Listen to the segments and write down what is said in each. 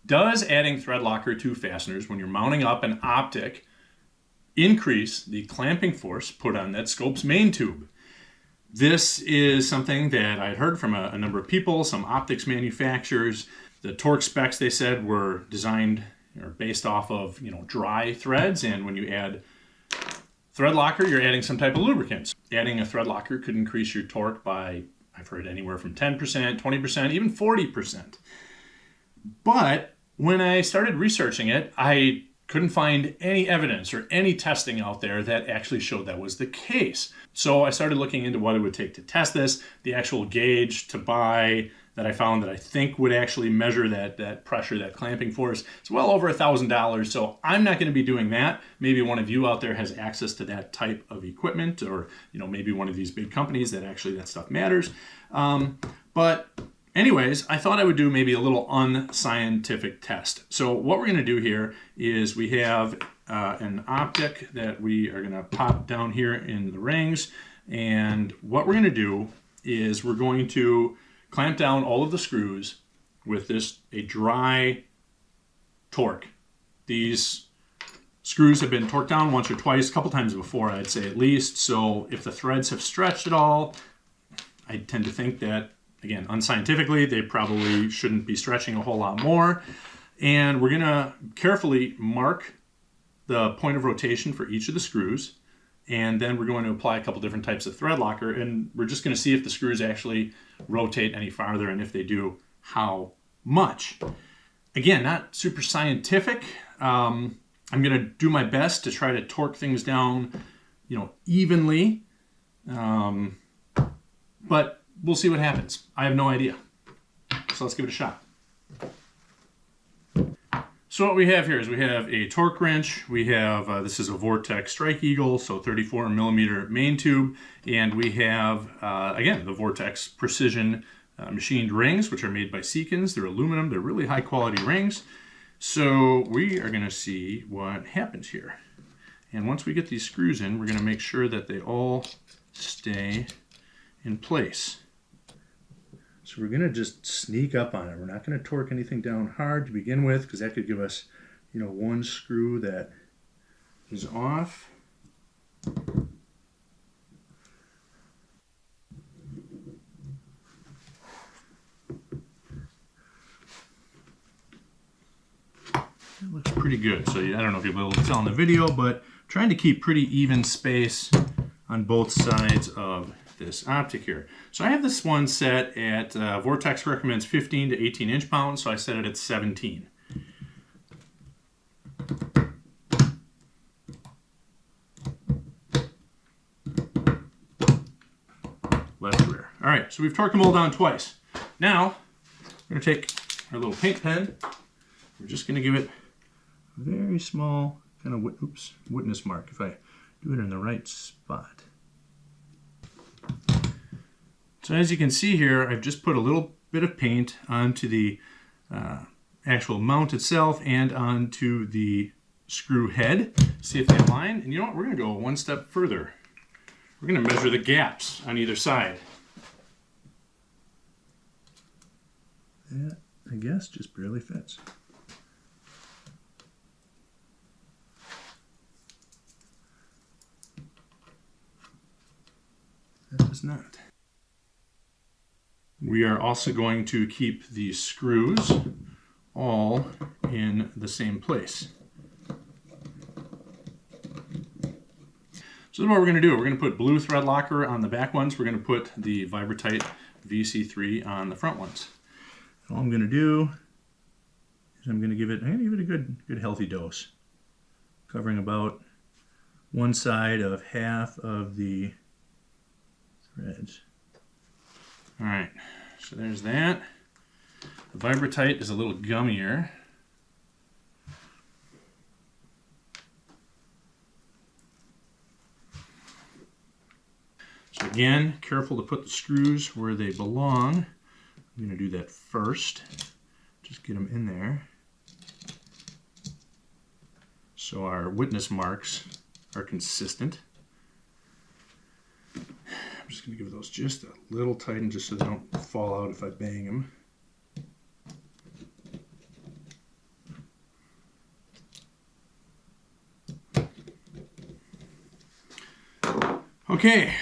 Does adding thread locker to fasteners when you're mounting up an optic increase the clamping force put on that scope's main tube? This is something that I had heard from a number of people, some optics manufacturers. The torque specs, they said, were designed or based off of, dry threads, and when you add thread locker, you're adding some type of lubricants. Adding a thread locker could increase your torque by, I've heard, anywhere from 10%, 20%, even 40%. But when I started researching it, I couldn't find any evidence or any testing out there that actually showed that was the case. So I started looking into what it would take to test this. The actual gauge to buy that I found that I think would actually measure that pressure, that clamping force, it's well over $1,000. So I'm not going to be doing that. Maybe one of you out there has access to that type of equipment, or maybe one of these big companies that actually that stuff matters. But anyways, I thought I would do maybe a little unscientific test. So what we're going to do here is we have an optic that we are going to pop down here in the rings. And what we're going to do is we're going to clamp down all of the screws with a dry torque. These screws have been torqued down once or twice, a couple times before, I'd say at least. So if the threads have stretched at all, I tend to think that, again, unscientifically, they probably shouldn't be stretching a whole lot more. And we're gonna carefully mark the point of rotation for each of the screws. And then we're going to apply a couple different types of thread locker, and we're just gonna see if the screws actually rotate any farther, and if they do, how much. Again, not super scientific. I'm gonna do my best to try to torque things down, evenly. But we'll see what happens. I have no idea. So let's give it a shot. So what we have here is we have a torque wrench. We have, this is a Vortex Strike Eagle, so 34 millimeter main tube. And we have, again, the Vortex Precision machined rings, which are made by Seekins. They're aluminum. They're really high quality rings. So we are gonna see what happens here. And once we get these screws in, we're gonna make sure that they all stay in place. So we're gonna just sneak up on it. We're not gonna torque anything down hard to begin with, because that could give us, one screw that is off. That looks pretty good. So I don't know if you'll be able to tell in the video, but trying to keep pretty even space on both sides of this optic here. So I have this one set at, Vortex recommends 15 to 18 inch-pounds, so I set it at 17. Left rear. All right, so we've torqued them all down twice. Now, we're gonna take our little paint pen. We're just gonna give it a very small kind of witness mark, if I do it in the right spot. So as you can see here, I've just put a little bit of paint onto the actual mount itself and onto the screw head. See if they align. And you know what? We're going to go one step further. We're going to measure the gaps on either side. That, I guess, just barely fits. That does not. We are also going to keep the screws all in the same place. So this is what we're going to do. We're going to put blue thread locker on the back ones. We're going to put the Vibrotite VC3 on the front ones. And all I'm going to do is I'm going to give it a good healthy dose, covering about one side of half of the threads. All right, so there's that. The Vibrotite is a little gummier. So again, careful to put the screws where they belong. I'm going to do that first. Just get them in there. So our witness marks are consistent. I'm just going to give those just a little tighten just so they don't fall out if I bang them. Okay,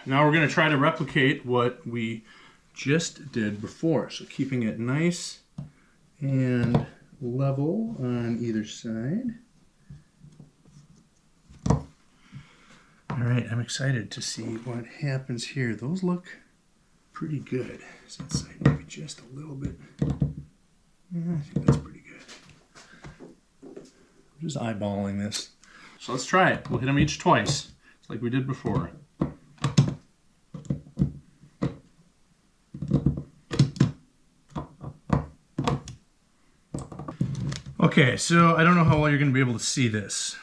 now we're going to try to replicate what we just did before. So keeping it nice and level on either side. All right, I'm excited to see what happens here. Those look pretty good. So that side maybe just a little bit. Yeah, I think that's pretty good. I'm just eyeballing this. So let's try it. We'll hit them each twice, just like we did before. Okay, so I don't know how well you're going to be able to see this.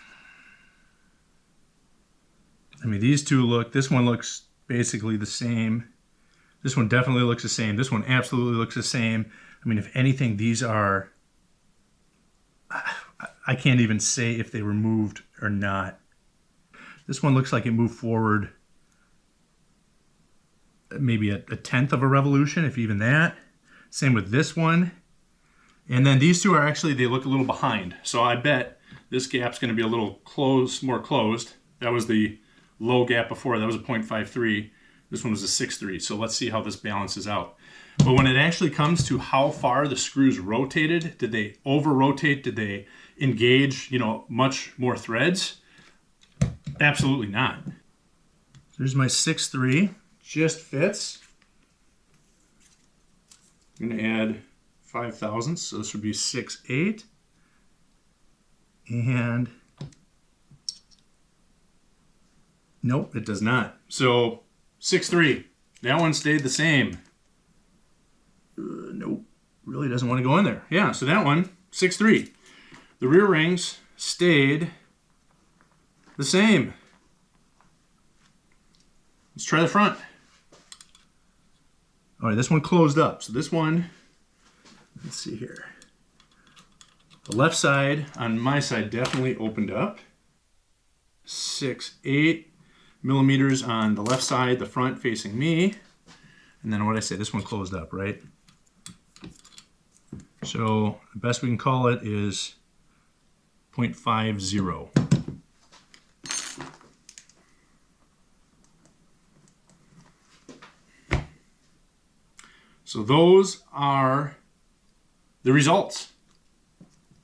I mean, these two look, this one looks basically the same. This one definitely looks the same. This one absolutely looks the same. I mean, if anything, these are, I can't even say if they were moved or not. This one looks like it moved forward maybe a tenth of a revolution, if even that. Same with this one. And then these two are actually, they look a little behind. So I bet this gap's going to be a little more closed. That was the low gap before. That was a 0.53. This one was a 6.3. So let's see how this balances out. But when it actually comes to how far the screws rotated, did they over-rotate? Did they engage, much more threads? Absolutely not. There's my 6.3. Just fits. I'm going to add 5 thousandths, so this would be 6.8. And nope, it does not. So 6.3. That one stayed the same. Nope, really doesn't want to go in there. Yeah, so that one, 6.3. The rear rings stayed the same. Let's try the front. All right, this one closed up. So this one, let's see here. The left side on my side definitely opened up. 6.8 millimeters on the left side, the front facing me. And then what did I say? This one closed up, right? So the best we can call it is 0.50. So those are the results.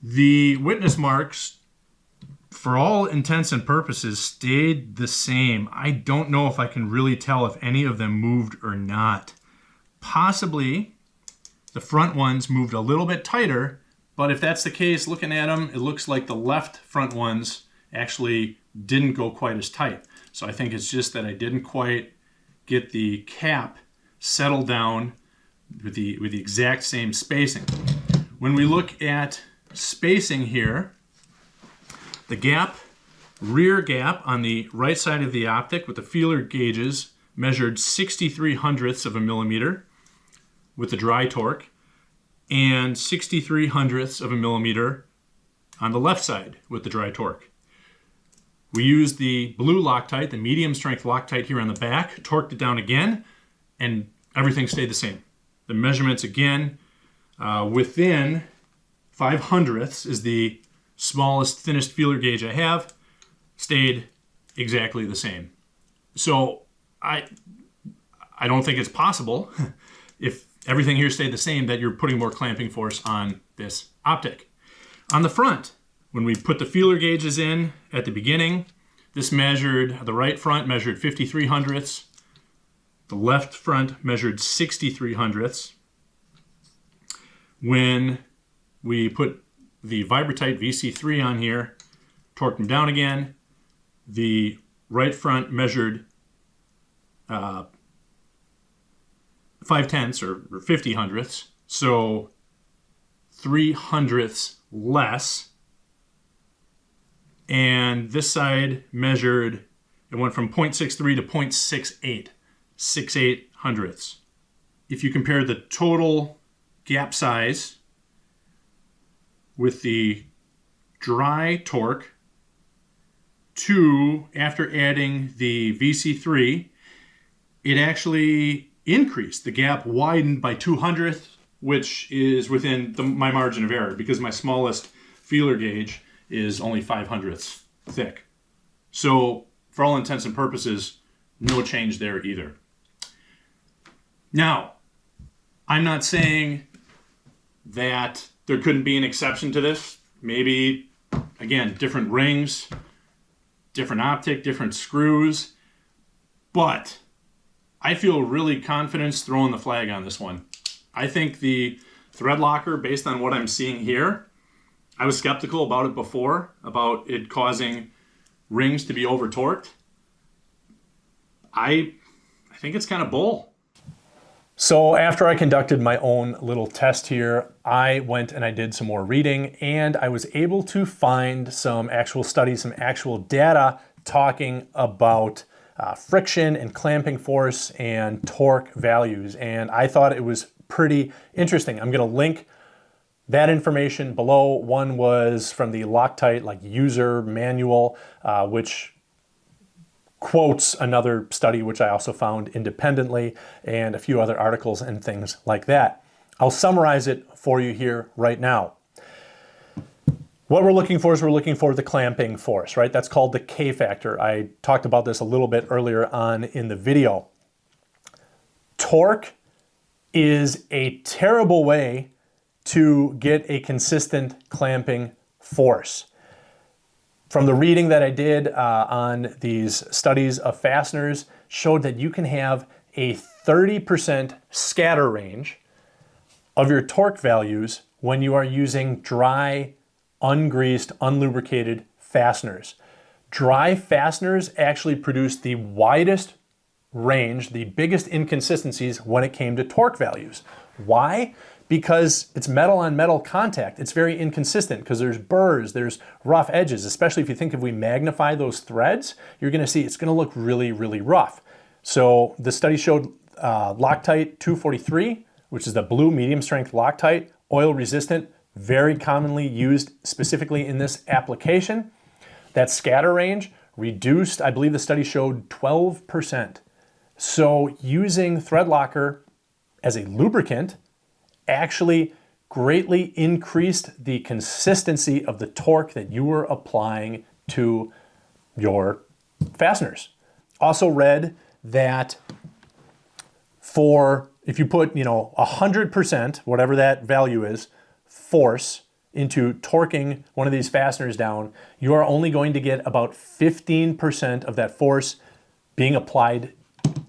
The witness marks, for all intents and purposes, stayed the same. I don't know if I can really tell if any of them moved or not. Possibly the front ones moved a little bit tighter, but if that's the case, looking at them, it looks like the left front ones actually didn't go quite as tight. So I think it's just that I didn't quite get the cap settled down with the exact same spacing. When we look at spacing here, the gap, rear gap on the right side of the optic with the feeler gauges measured 63 hundredths of a millimeter with the dry torque and 63 hundredths of a millimeter on the left side with the dry torque. We used the blue Loctite, the medium strength Loctite here on the back, torqued it down again, and everything stayed the same. The measurements again, within 5 hundredths is the smallest, thinnest feeler gauge I have, stayed exactly the same. So I don't think it's possible, if everything here stayed the same, that you're putting more clamping force on this optic. On the front, when we put the feeler gauges in at the beginning, this measured, the right front measured 53 hundredths, the left front measured 63 hundredths. When we put the Vibratite VC3 on here, torqued them down again, the right front measured 5/10 or 50 hundredths, so 3 hundredths less. And this side measured, it went from 0.63 to 0.68. 6/8 hundredths. If you compare the total gap size with the dry torque to after adding the VC3, it actually increased. The gap widened by 2 hundredths, which is within my margin of error because my smallest feeler gauge is only 5 hundredths thick. So for all intents and purposes, no change there either. Now, I'm not saying that there couldn't be an exception to this. Maybe, again, different rings, different optic, different screws. But I feel really confident throwing the flag on this one. I think the Threadlocker, based on what I'm seeing here, I was skeptical about it before, about it causing rings to be over torqued. I think it's kind of bull. So after I conducted my own little test here, I went and I did some more reading, and I was able to find some actual studies, some actual data talking about friction and clamping force and torque values. And I thought it was pretty interesting. I'm going to link that information below. One was from the Loctite user manual, which quotes another study which I also found independently, and a few other articles and things like that. I'll summarize it for you here right now. What we're looking for is we're looking for the clamping force, right? That's called the K factor. I talked about this a little bit earlier on in the video. Torque is a terrible way to get a consistent clamping force. From the reading that I did on these studies of fasteners, showed that you can have a 30% scatter range of your torque values when you are using dry, ungreased, unlubricated fasteners. Dry fasteners actually produce the widest range, the biggest inconsistencies when it came to torque values. Why? Because it's metal on metal contact. It's very inconsistent because there's burrs, there's rough edges, especially if you think if we magnify those threads, you're gonna see it's gonna look really, really rough. So the study showed Loctite 243, which is the blue medium strength Loctite, oil resistant, very commonly used specifically in this application. That scatter range reduced, I believe the study showed 12%. So using Threadlocker as a lubricant actually greatly increased the consistency of the torque that you were applying to your fasteners. Also read that if you put 100%, whatever that value is, force into torquing one of these fasteners down, you are only going to get about 15% of that force being applied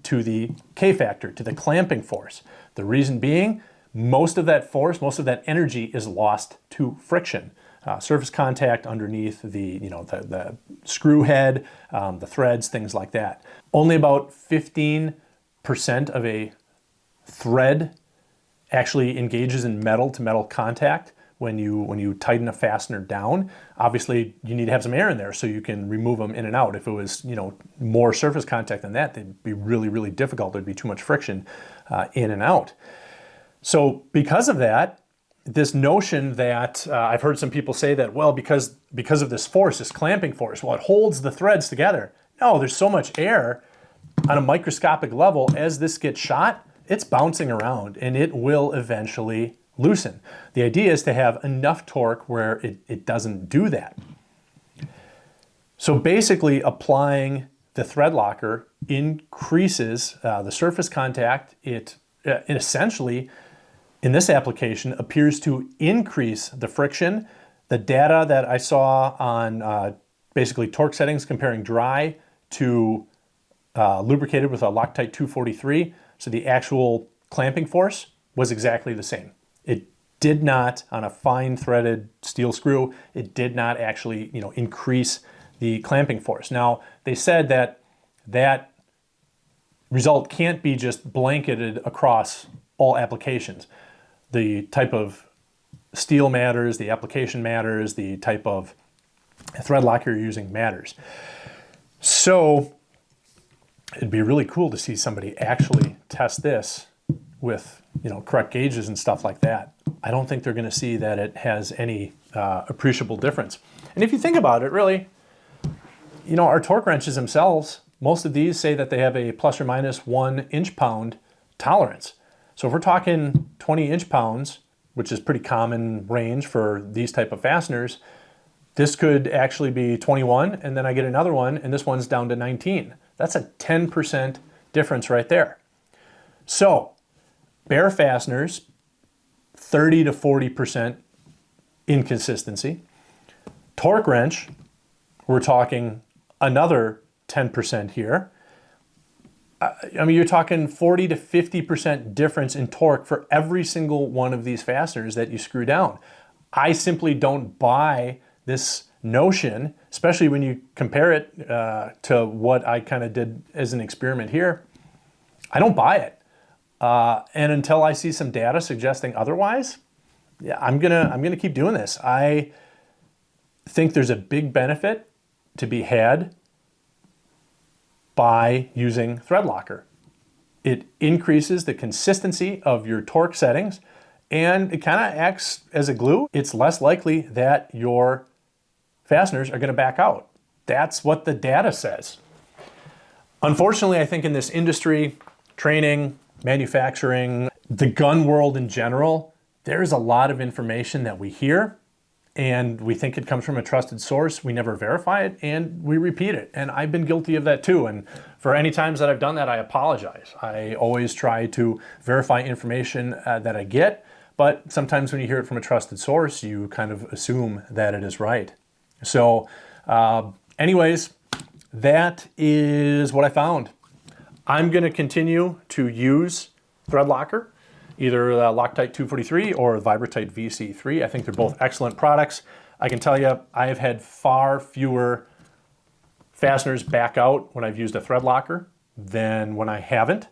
to the K factor, to the clamping force. The reason being, most of that force, most of that energy is lost to friction. Surface contact underneath the screw head, the threads, things like that. Only about 15% of a thread actually engages in metal to metal contact when you tighten a fastener down. Obviously, you need to have some air in there so you can remove them in and out. If it was more surface contact than that, they'd be really, really difficult. There'd be too much friction in and out. So because of that, this notion that I've heard some people say that, well, because of this force, this clamping force, well, it holds the threads together. No, there's so much air on a microscopic level. As this gets shot, it's bouncing around and it will eventually loosen. The idea is to have enough torque where it doesn't do that. So basically applying the Threadlocker increases the surface contact. It essentially, in this application, appears to increase the friction. The data that I saw on basically torque settings comparing dry to lubricated with a Loctite 243, so the actual clamping force was exactly the same. It did not, on a fine threaded steel screw, it did not actually increase the clamping force. Now, they said that result can't be just blanketed across all applications. The type of steel matters, the application matters, the type of Threadlocker you're using matters. So it'd be really cool to see somebody actually test this with correct gauges and stuff like that. I don't think they're going to see that it has any appreciable difference. And if you think about it, really, our torque wrenches themselves, most of these say that they have a plus or minus 1 inch-pound tolerance. So if we're talking 20 inch-pounds, which is pretty common range for these type of fasteners, This could actually be 21, and then I get another one, and this one's down to 19. That's a 10% difference right there. So, bare fasteners, 30 to 40% inconsistency. Torque wrench, we're talking another 10% here. I mean, you're talking 40 to 50% difference in torque for every single one of these fasteners that you screw down. I simply don't buy this notion, especially when you compare it to what I kind of did as an experiment here. I don't buy it. And until I see some data suggesting otherwise, yeah, I'm gonna keep doing this. I think there's a big benefit to be had by using Threadlocker. It increases the consistency of your torque settings, and it kind of acts as a glue. It's less likely that your fasteners are going to back out. That's what the data says. Unfortunately, I think in this industry, training, manufacturing, the gun world in general, there's a lot of information that we hear and we think it comes from a trusted source. We never verify it and we repeat it. And I've been guilty of that too. And for any times that I've done that, I apologize. I always try to verify information that I get, but sometimes when you hear it from a trusted source, you kind of assume that it is right. So anyways, that is what I found. I'm going to continue to use Threadlocker, either Loctite 243 or Vibratite VC3. I think they're both excellent products. I can tell you, I have had far fewer fasteners back out when I've used a Threadlocker than when I haven't.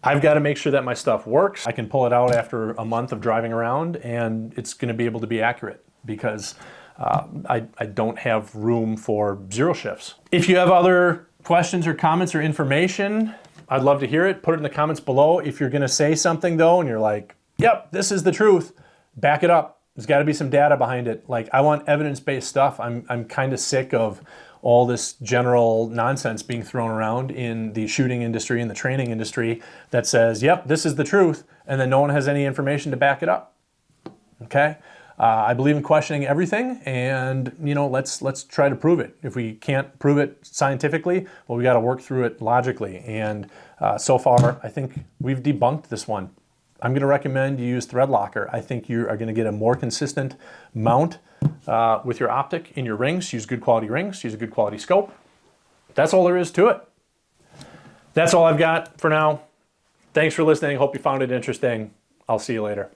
I've got to make sure that my stuff works. I can pull it out after a month of driving around and it's going to be able to be accurate because I don't have room for zero shifts. If you have other questions or comments or information, I'd love to hear it. Put it in the comments below. If you're going to say something though and you're like, yep, this is the truth, back it up. There's got to be some data behind it. Like, I want evidence-based stuff. I'm kind of sick of all this general nonsense being thrown around in the shooting industry and the training industry that says, yep, this is the truth, and then no one has any information to back it up. Okay? I believe in questioning everything, and let's try to prove it. If we can't prove it scientifically, well, we got to work through it logically. And so far, I think we've debunked this one. I'm going to recommend you use Threadlocker. I think you are going to get a more consistent mount with your optic in your rings. Use good quality rings. Use a good quality scope. That's all there is to it. That's all I've got for now. Thanks for listening. Hope you found it interesting. I'll see you later.